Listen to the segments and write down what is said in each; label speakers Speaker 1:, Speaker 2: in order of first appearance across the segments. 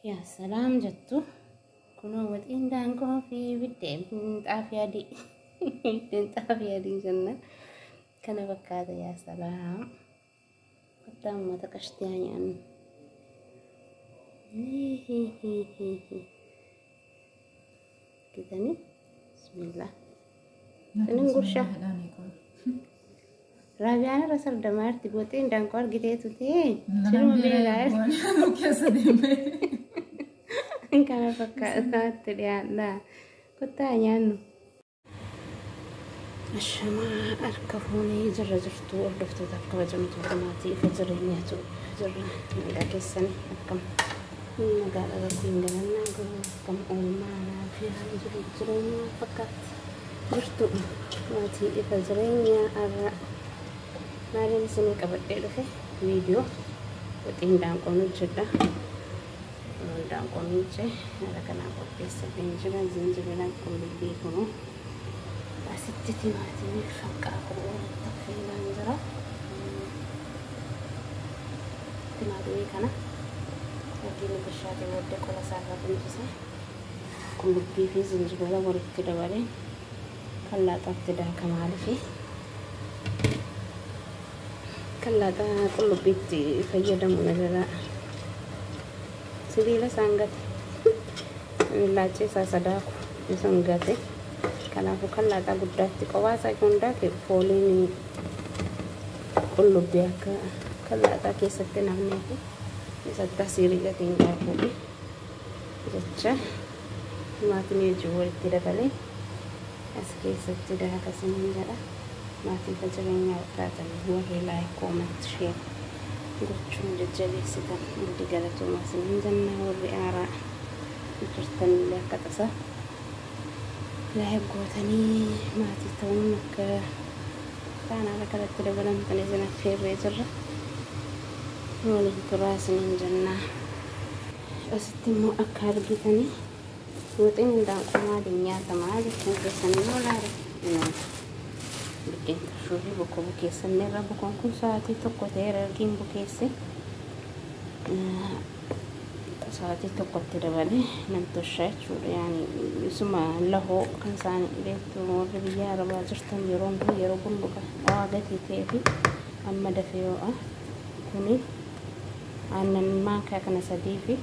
Speaker 1: يا سلام جتو كنوا ودين دانكو في بدين تعافيا دي بدين تعافيا دي جنة كان بكاده يا سلام قدام ما تكشتياني أنا هي كدني بسم الله سنين قرشة رابعنا رسل دمار تبوتين دانكور جديتو تين شنو ما بيلاش كان بكاده تريان لا كنت أنيانو الشماء أركبوني جرى جرتو أردفتو تبقى وجمتو قماتي فجرينياتو جرى ملاك السنة أركم مقال أغاكوين قلنا كم أولمانا فيها جرينيا فقط جرتو ماتي فجرينيا أرى مالين سنة قبل إلفي فيديو وطين دانقونو جدا دانقونو جي هذا كان أقول بيسا بينجرا زنجرنا كل بيكونو ستتي ماتي فكا قرون تقريبا جرا تمادوي كنا لكن بشاتي ودي كل ساعة بنتسا كل بيفي زنجبلا ورد دوالي كلا تبتدا كمال في كلا تا كل بيتي فيدا منجلا سديلا سانغت لاچي ساسداكو سانغاتي kanafu kala ta guddatti qawasa kundake folini kullu biaka kala ta keessatti namne fi isatta siriga tinga fubi jecha maatini jiwolitti dabale as keessatti daaka sinin jala maatiin fajirenya taatan warri like comment share gochuun jajjabeessitan hundi galatoomaa sinin janna warri aara jirtan illee akka tasa لا يبغوني ما تتومك فأنا على كذا تلبلم تنزل في الرجل ولي تراس من جنة أستمو أكار بثني وتين دانكم ما دنيا تمام كنت سنة ولا رأي لكن شوفي بكو بكيس النرا بكون كل ساعتي تقطير الجيم بكيسي ساعتي تقطع تربالي ننتشر شو يعني يسمى له كنسان بيتو وربيا ربا جرتم يروم يروبون بكا واقتي تيفي أما دفيو كوني أنا ما كنا سديفي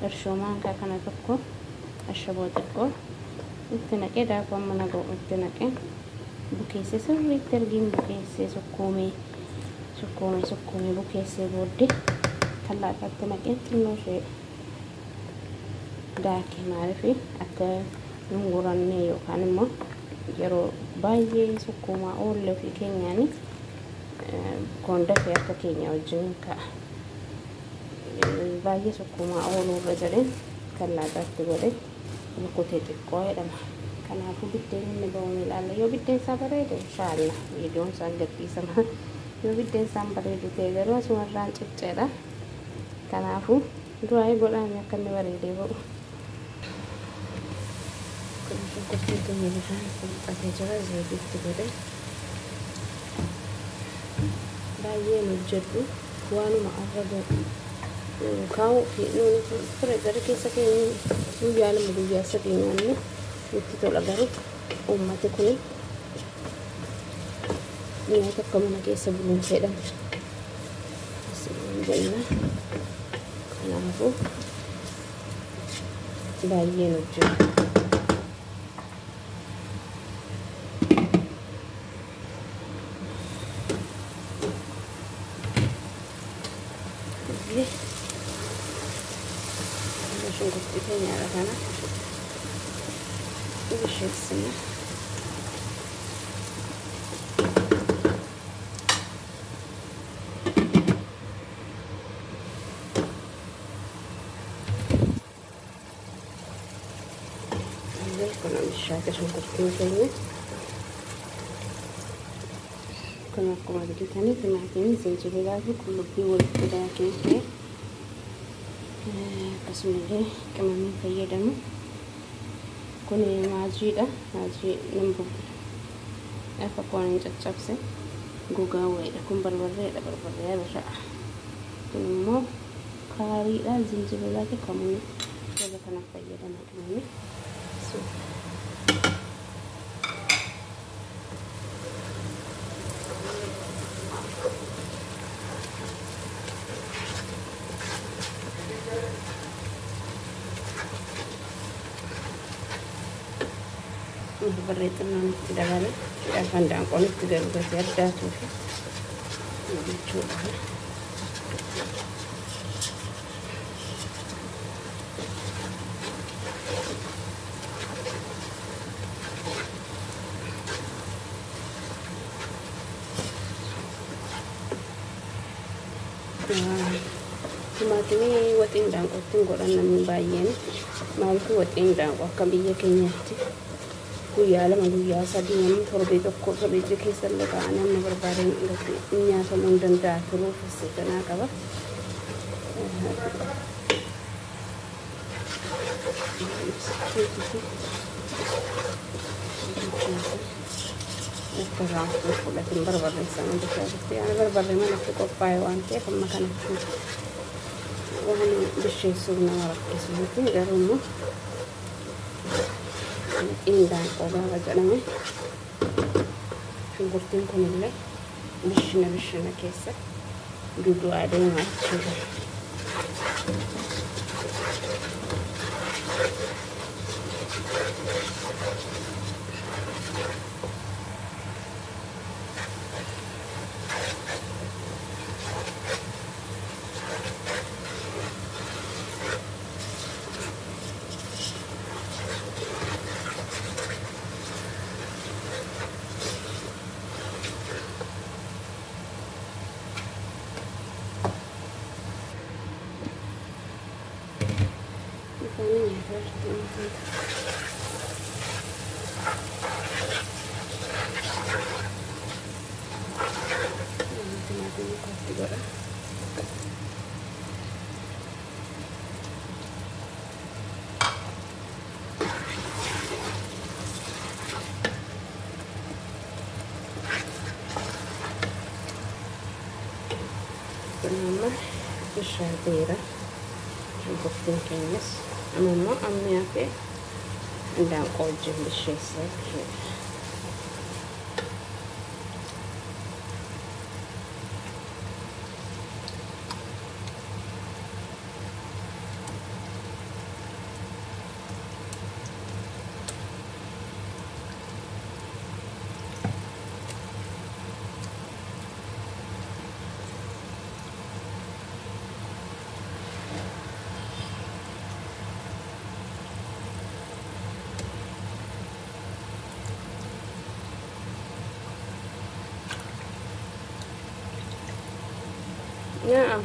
Speaker 1: إرشو ما كنا تكو الشبوت تكو إتنا كده كم نقول إتنا كده بكيسي سوري ترجم بكيسي سكومي بكيسي بودي كلا كتنا كنت نوشي داكي معرفي أكا نمغراني يوكان ما يرو بايجي سكوما أول في كينياني كون دفي أكا كينيا وجنكا بايجي سكوما أول رجلين كلا داكي ولي بكوتي تقوي لما كان أفو بيتين نبوني لألا يو بيتين سابريد إن شاء الله يدون سانجتي سما يو بيتين سابريد تيغروا سمران تبتلا kanafu dua ibu lah yang akan diwari debo kanafu kursi ini kan pakai cara jadi gitu deh bayi nujudu kuanu maafadu kau ini pergi kisah ini jualan beli biasa ini itu tuh lagaru umat itu nih ini tak kamu nak sebelum sedang sebelumnya aku bayi nuju ini langsung kita nyala sana ini sini شاكة شنكرتين كيني كنا قوة دكتاني تماكين زنجبيلاتي كل بيول كداكين كي بسم الله كمان من فيدمو كوني ماجيدا ماجي نمبو أفكوني جتشابسي غوغا ويدا كم بربري برشا كنمو سكري لا زنجبيلات كمون ولا كنا فيدنا كمان سو بريتنا نتدبر عشان دانكو نتدبر بزيادة توفي نشوفها Tumatini watin dangko tinggoran namin bayan malku watin dangko kabiya kenyati kuyala maluya sabiyan forbito ko sabiti kisal ka anam na barbarin niya sa mundan da tulu fasitana ka ba Sekarang aku sudah berbareng sama dia. Aku berbareng mana aku kopai wanti, aku makan itu. Wah ini bersih semua orang kesini tinggal rumah. Indah orang aja namanya. Syukurtin kunile, bersih kisah. Duduk ada yang macam. Nama Syahira Syukurtin kenyas Mama ammi ake Ndang kojim bishesak نعم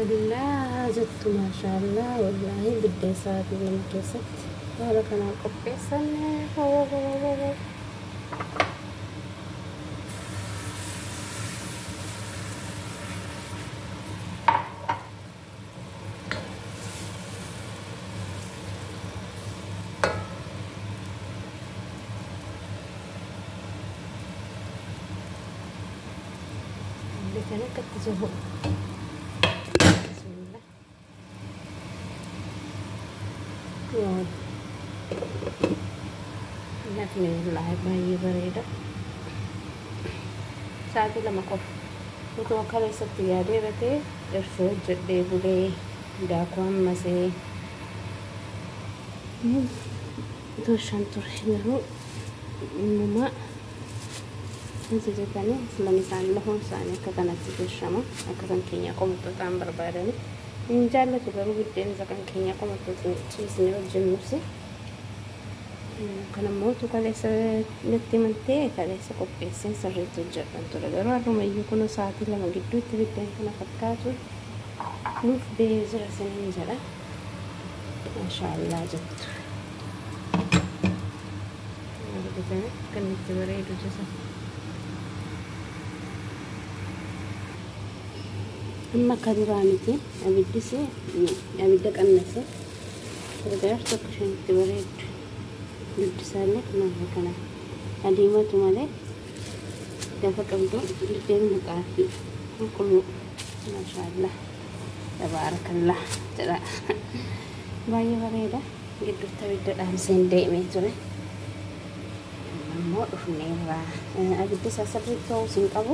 Speaker 1: الله زدت ما شاء الله والله بدي صافي من كيست هذا كان قبيسا اللي كانت كتجهو Nafni lah bayi bereda. Saat itu lama kau, itu kalau setiap hari berarti terus jadi boleh dakwam masih itu shantur hiru mama jadi tadi selama sana lah sana kekana itu sama akan kenya kamu tuh tambah badan Injalla tu baru gede ni zakan Kenya kau mahu tu cheese ni jenusi Kan ammoo kaleessa natti mantee kaleessa qopheesseen sirriitti hojjedhan ture. Garuu har'umayyuu kun sa'aatii 2 gidduutti biddeen kana fakkaatu nuuf ba'ee jira siniin jedha. Maashaallah jettu. Argitanii kan itti bareedu jisa. Amma akka duraa miti abidda qannase gargaar tokko isheen itti bareeddu. Biddisaallee kanarra kana adiimatu malee gaafa qabdu biddeen muqaafi qulqulluu maashaallah tabaarakallah jedha. Baay'ee bareeda gidduutti abidda dhaamseen deemee ture. Ammoo dhufneerra abidda isaa sirriitti ta'uu hin qabu.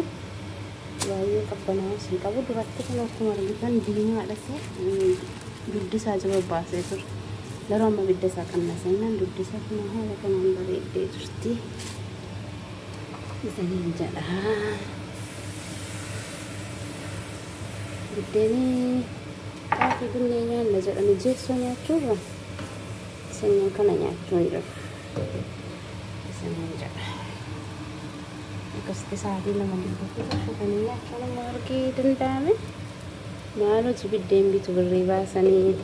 Speaker 1: Baay'ee qabbanaa'uu hin qabu. Duratti kan akkuma argitan diimaadhas duddisaa jaba baasee ture. Garuu amma abidda isaa qannasennaan duddisaa kun haala kanaan bareeddee jirti. Isaniin jedha. Biddeenii xaafii gunnee nyaanna jedhame jeessoo nyaachuurra isaniin kana nyaachuu hin jiru. Isaniin jedha. Akkasitti sa'aatii 2 gidduutti fudhatanii nyaachuu nama argee danda'ame. Maal hojii biddeen bitu birrii baasanii.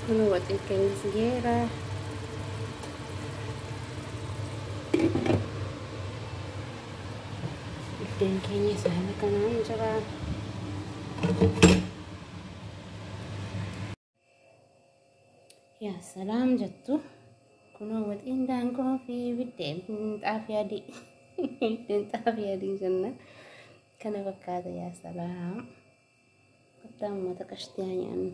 Speaker 1: Bunu waxii keenya geera. Biddeen keenya saala kanaan jira. Yaa salaam jettu. Kunoo waxiin daangoo fi biddeen xaafii adii. Biddeen xaafii adii jenna. Kana fakkaata yaa salaam. Kottaa uummata qashtii haa nyaannu.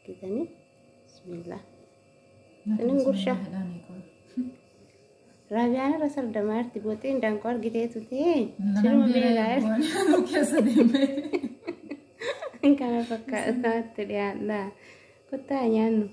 Speaker 1: Kita nih, bismillah. Ini gursha. Rabiana rasa udah marti buatin dangkor gitu itu teh. Sini mau beli air. Biasa deh. Karena pakai saat dia, nah, kau tanya nu.